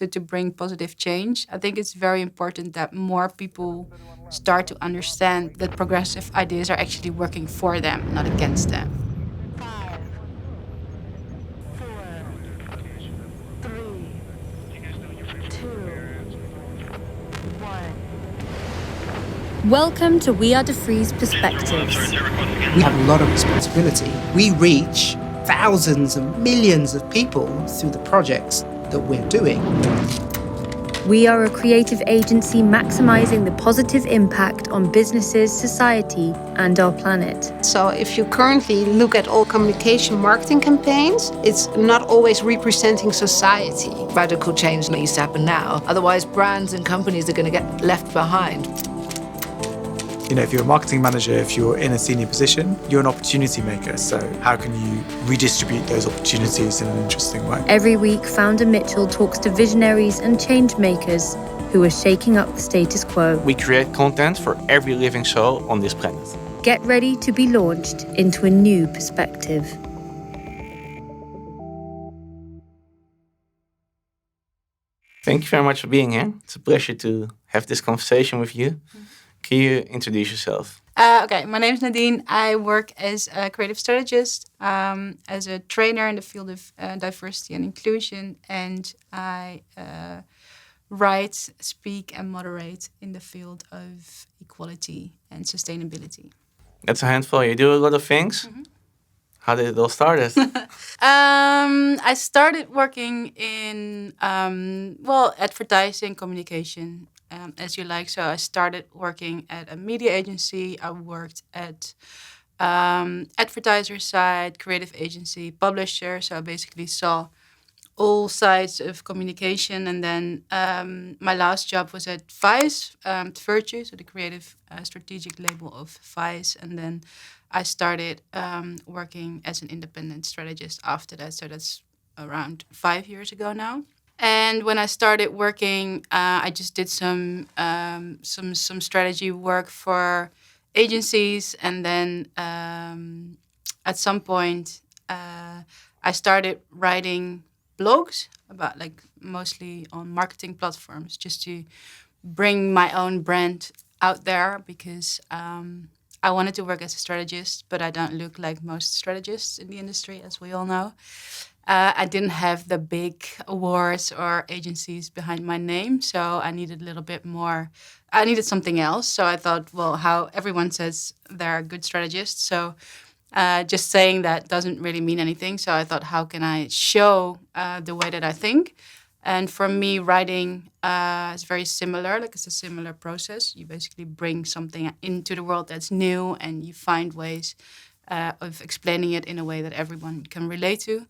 to bring positive change. I think it's very important that more people start to understand that progressive ideas are actually working for them, not against them. 5, 4, 3, 2, 1. Welcome to We Are Duffree's Perspectives. We have a lot of responsibility. We reach thousands and millions of people through the projects that we're doing. We are a creative agency maximizing the positive impact on businesses, society, and our planet. So if you currently look at all communication marketing campaigns, it's not always representing society. Radical change needs to happen now. Otherwise, brands and companies are going to get left behind. You know, if you're a marketing manager, if you're in a senior position, you're an opportunity maker. So how can you redistribute those opportunities in an interesting way? Every week, founder Mitchell talks to visionaries and changemakers who are shaking up the status quo. We create content for every living soul on this planet. Get ready to be launched into a new perspective. Thank you very much for being here. It's a pleasure to have this conversation with you. Can you introduce yourself? Okay, my name is Nadine. I work as a creative strategist, as a trainer in the field of diversity and inclusion, and I write, speak, and moderate in the field of equality and sustainability. That's a handful. You do a lot of things. Mm-hmm. How did it all start? I started working in, advertising, communication, as you like. So I started working at a media agency. I worked at advertiser side, creative agency, publisher. So I basically saw all sides of communication. And then my last job was at Vice, Virtue, so the creative strategic label of Vice. And then I started working as an independent strategist after that. So that's around 5 years ago now. And when I started working, I just did some strategy work for agencies, and then at some point I started writing blogs about, like, mostly on marketing platforms, just to bring my own brand out there, because I wanted to work as a strategist, but I don't look like most strategists in the industry, as we all know. I didn't have the big awards or agencies behind my name, so I needed a little bit more. I needed something else. So I thought, well, how everyone says they're a good strategist, so just saying that doesn't really mean anything. So I thought, how can I show the way that I think? And for me, writing is very similar. Like, it's a similar process. You basically bring something into the world that's new, and you find ways of explaining it in a way that everyone can relate to.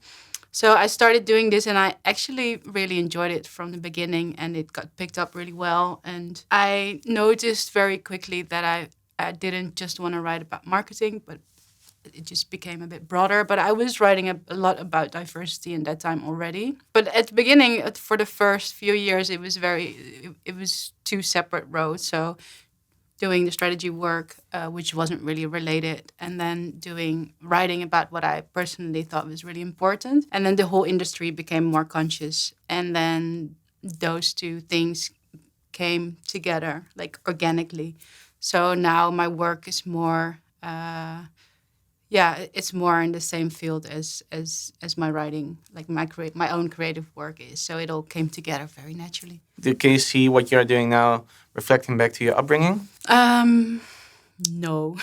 So I started doing this, and I actually really enjoyed it from the beginning, and it got picked up really well. And I noticed very quickly that I didn't just want to write about marketing, but it just became a bit broader. But I was writing a lot about diversity in that time already. But at the beginning, for the first few years, it was two separate roads. So doing the strategy work, which wasn't really related, and then writing about what I personally thought was really important. And then the whole industry became more conscious. And then those two things came together, like, organically. So now my work is more, it's more in the same field as my writing, like my own creative work is. So it all came together very naturally. Can you see what you're doing now reflecting back to your upbringing? No,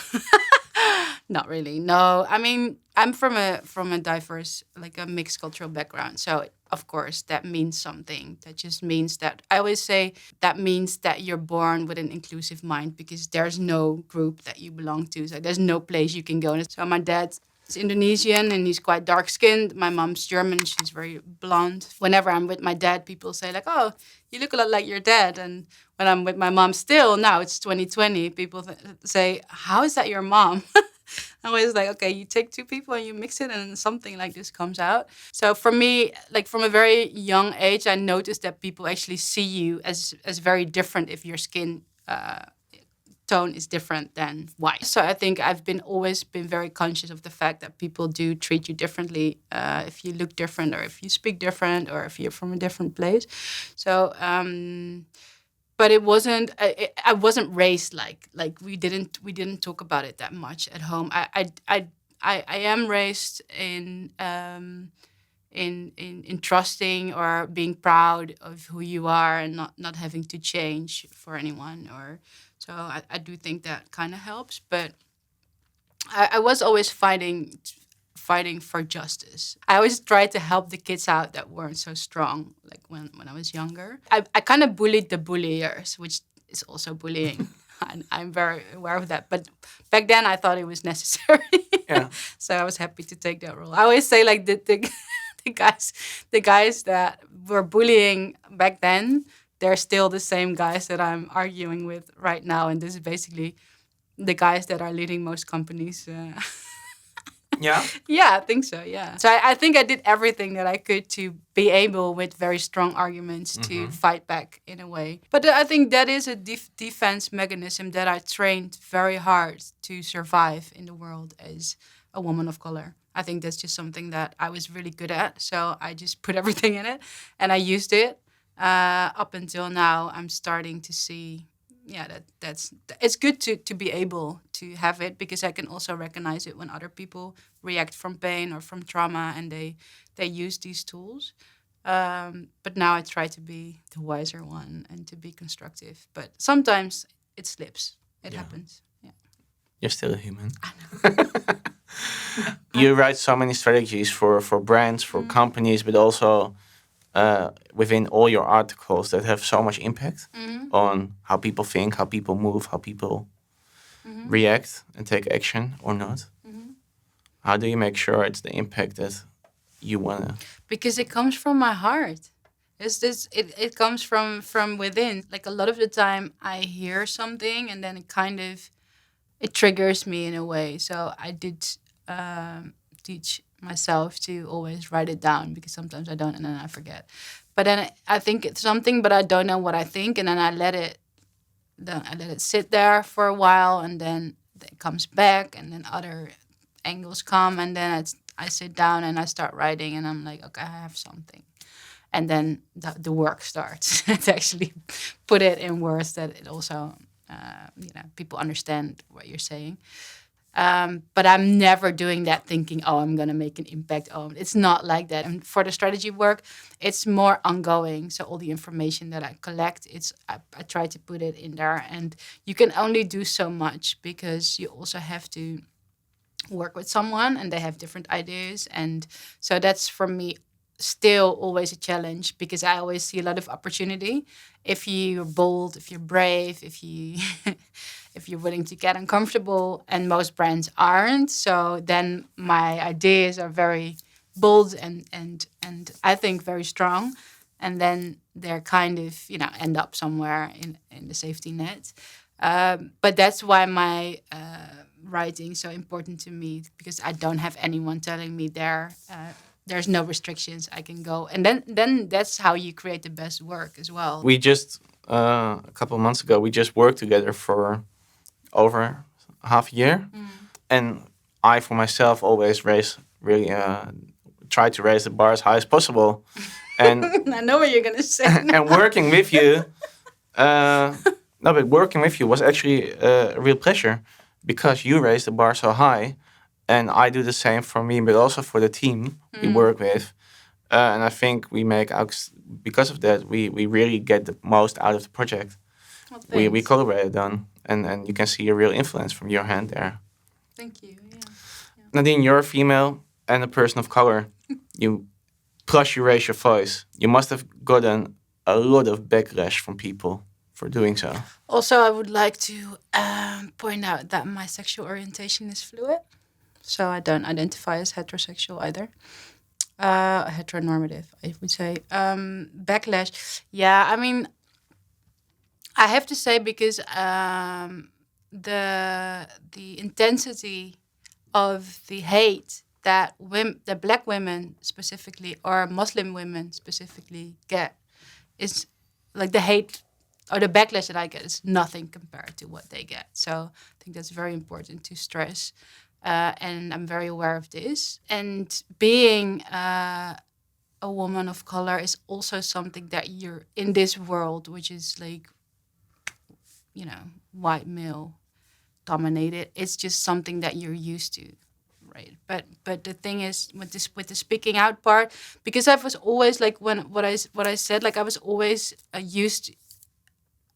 not really. No, I mean, I'm from a diverse, like, a mixed cultural background. So of course that means something. That just means that I always say that means that you're born with an inclusive mind, because there's no group that you belong to. So there's no place you can go. So my dad is Indonesian, and he's quite dark-skinned. My mom's German. She's very blonde. Whenever I'm with my dad, people say, like, oh, you look a lot like your dad. And when I'm with my mom still, now it's 2020, people say, how is that your mom? I'm always like, okay, you take two people and you mix it, and something like this comes out. So for me, like, from a very young age, I noticed that people actually see you as very different if your skin tone is different than white. So I think I've always been very conscious of the fact that people do treat you differently if you look different, or if you speak different, or if you're from a different place. So, but it wasn't. I wasn't raised like we didn't talk about it that much at home. I am raised in trusting or being proud of who you are, and not having to change for anyone. Or so I do think that kind of helps. But I was always fighting for justice. I always tried to help the kids out that weren't so strong, like when I was younger. I kind of bullied the bulliers, which is also bullying. And I'm very aware of that. But back then I thought it was necessary. Yeah. So I was happy to take that role. I always say like the guys that were bullying back then, they're still the same guys that I'm arguing with right now. And this is basically the guys that are leading most companies. Yeah. Yeah, I think so. Yeah. So I think I did everything that I could to be able, with very strong arguments, to fight back in a way. But I think that is a defense mechanism that I trained very hard to survive in the world as a woman of color. I think that's just something that I was really good at. So I just put everything in it, and I used it. Up until now, I'm starting to see, that's it's good to be able to have it, because I can also recognize it when other people react from pain or from trauma, and they use these tools. But now I try to be the wiser one and to be constructive. But sometimes it slips. It happens. Yeah. You're still a human. I know. You write so many strategies for brands, for companies, but also within all your articles that have so much impact on how people think, how people move, how people react and take action or not. How do you make sure it's the impact that you want to? Because it comes from my heart. It comes from within. Like a lot of the time I hear something and then it triggers me in a way. So I did teach myself to always write it down, because sometimes I don't and then I forget. But then I think it's something, but I don't know what I think, and then I let it sit there for a while, and then it comes back, and then other angles come, and then I sit down and I start writing, and I'm like, okay, I have something. And then the work starts to actually put it in words that it also, people understand what you're saying. But I'm never doing that thinking, oh, I'm going to make an impact. Oh, it's not like that. And for the strategy work, it's more ongoing. So all the information that I collect, I try to put it in there. And you can only do so much, because you also have to work with someone and they have different ideas. And so that's, for me, still always a challenge, because I always see a lot of opportunity. If you're bold, if you're brave, if you're willing to get uncomfortable, and most brands aren't. So then my ideas are very bold and I think very strong. And then they're kind of, end up somewhere in the safety net. But that's why my writing is so important to me, because I don't have anyone telling me there's no restrictions. I can go. And then that's how you create the best work as well. We just, a couple of months ago, we just worked together for over half a year. And I, for myself, always try to raise the bar as high as possible. And I know what you're going to say. And working with you, working with you was actually a real pleasure, because you raised the bar so high. And I do the same for me, but also for the team we work with. And I think we make out, because of that, we really get the most out of the project. Well, we collaborated on, and you can see a real influence from your hand there. Thank you. Yeah. Nadine, you're a female and a person of color. Plus you raise your voice. You must have gotten a lot of backlash from people for doing so. Also, I would like to point out that my sexual orientation is fluid. So I don't identify as heterosexual either. Heteronormative, I would say. Backlash. Yeah, I mean, I have to say, because the intensity of the hate that Black women specifically, or Muslim women specifically, get is like the hate or the backlash that I get is nothing compared to what they get. So I think that's very important to stress. And I'm very aware of this. And being a woman of color is also something that you're in this world, which is like, white male dominated. It's just something that you're used to, right? But the thing is with the speaking out part, because I was always like what I said, like I was always used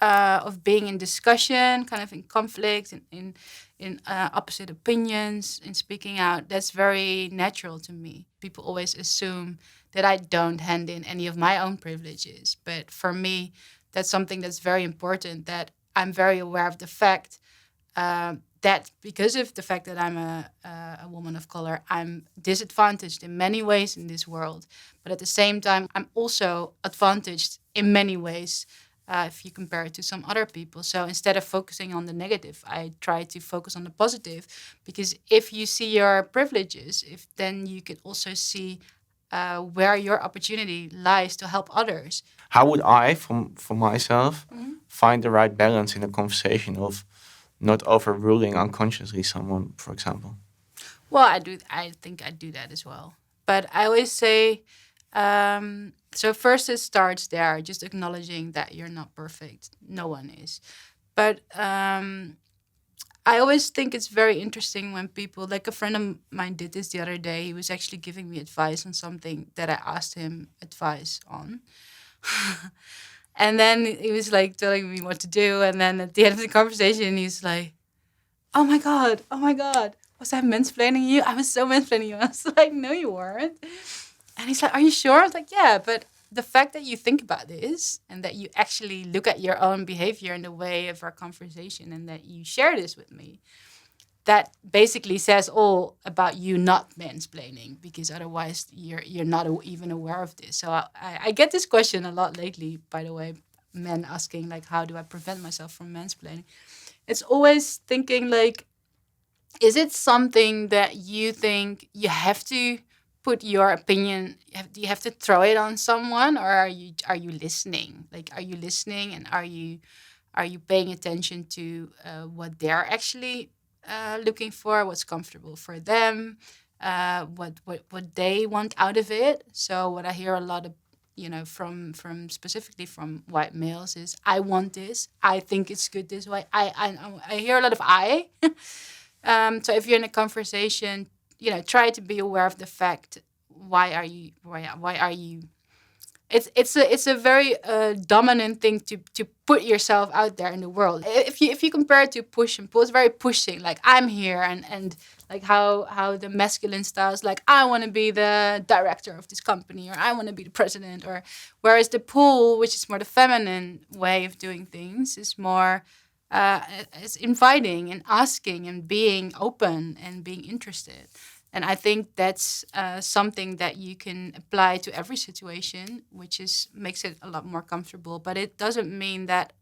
of being in discussion, kind of in conflict, in opposite opinions, in speaking out. That's very natural to me. People always assume that I don't hand in any of my own privileges, but for me, that's something that's very important. That I'm very aware of the fact that because of the fact that I'm a woman of color, I'm disadvantaged in many ways in this world. But at the same time, I'm also advantaged in many ways if you compare it to some other people. So instead of focusing on the negative, I try to focus on the positive. Because if you see your privileges, then you can also see where your opportunity lies to help others. How would I, for myself, find the right balance in a conversation of not overruling unconsciously someone, for example? Well, I think I do that as well. But I always say, so first it starts there, just acknowledging that you're not perfect. No one is. But I always think it's very interesting when people, like a friend of mine did this the other day. He was actually giving me advice on something that I asked him advice on. And then he was like telling me what to do. And then at the end of the conversation, he's like, oh my God, was I mansplaining you? I was so mansplaining you. I was like, no, you weren't. And he's like, are you sure? I was like, yeah, but the fact that you think about this and that you actually look at your own behavior in the way of our conversation and that you share this with me, that basically says all about you not mansplaining, because otherwise you're not even aware of this. So I get this question a lot lately, by the way, men asking like, how do I prevent myself from mansplaining? It's always thinking like, is it something that you think you have to put your opinion, do you have to throw it on someone, or are you listening? Like, are you listening, and are you paying attention to what they're actually looking for, what's comfortable for them, what they want out of it? So what I hear a lot of, from specifically from white males is, I want this, I think it's good this way. I hear a lot of I. So if you're in a conversation, try to be aware of the fact, why are you it's a very dominant thing to put yourself out there in the world. If you compare it to push and pull, it's very pushing, like I'm here, and like how the masculine style is like, I want to be the director of this company, or I want to be the president, or whereas the pull, which is more the feminine way of doing things, is more it's inviting and asking and being open and being interested. And I think that's something that you can apply to every situation, which makes it a lot more comfortable. But it doesn't mean that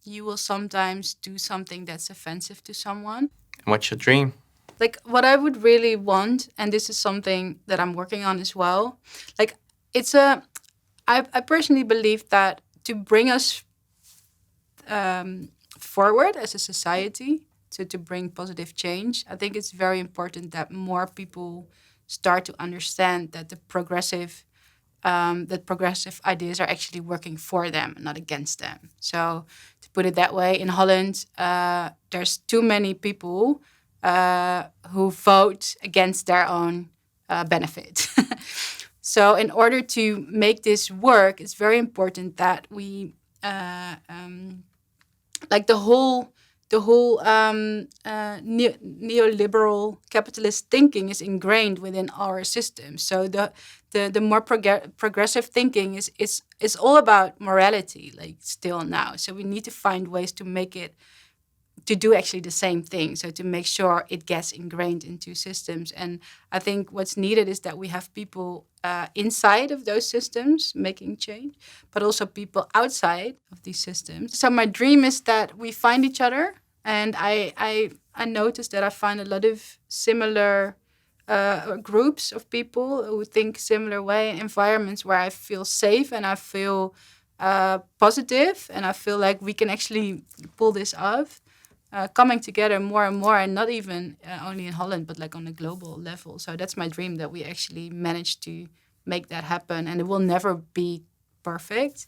you will sometimes do something that's offensive to someone. What's your dream? Like, what I would really want, and this is something that I'm working on as well, like I personally believe that to bring us forward as a society, to bring positive change, I think it's very important that more people start to understand that progressive ideas are actually working for them and not against them. So to put it that way, in Holland, there's too many people who vote against their own benefit. So in order to make this work, it's very important that we like the whole neoliberal capitalist thinking is ingrained within our system. So the more progressive thinking is all about morality, like still now. So we need to find ways to make it, to do actually the same thing. So to make sure it gets ingrained into systems. And I think what's needed is that we have people inside of those systems making change, but also people outside of these systems. So my dream is that we find each other. And I noticed that I find a lot of similar groups of people who think similar way, environments where I feel safe and I feel positive, and I feel like we can actually pull this off, coming together more and more, and not even only in Holland, but like on a global level. So that's my dream, that we actually manage to make that happen, and it will never be perfect,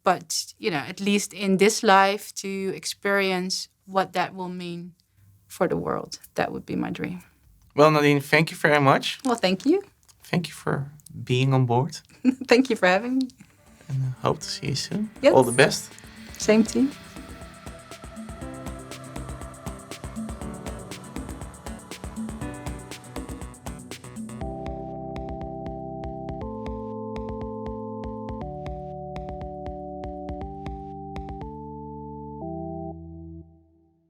but at least in this life, to experience what that will mean for the world. That would be my dream. Well, Nadine, thank you very much. Well, thank you. Thank you for being on board. Thank you for having me. And hope to see you soon. Yes. All the best. Same to you.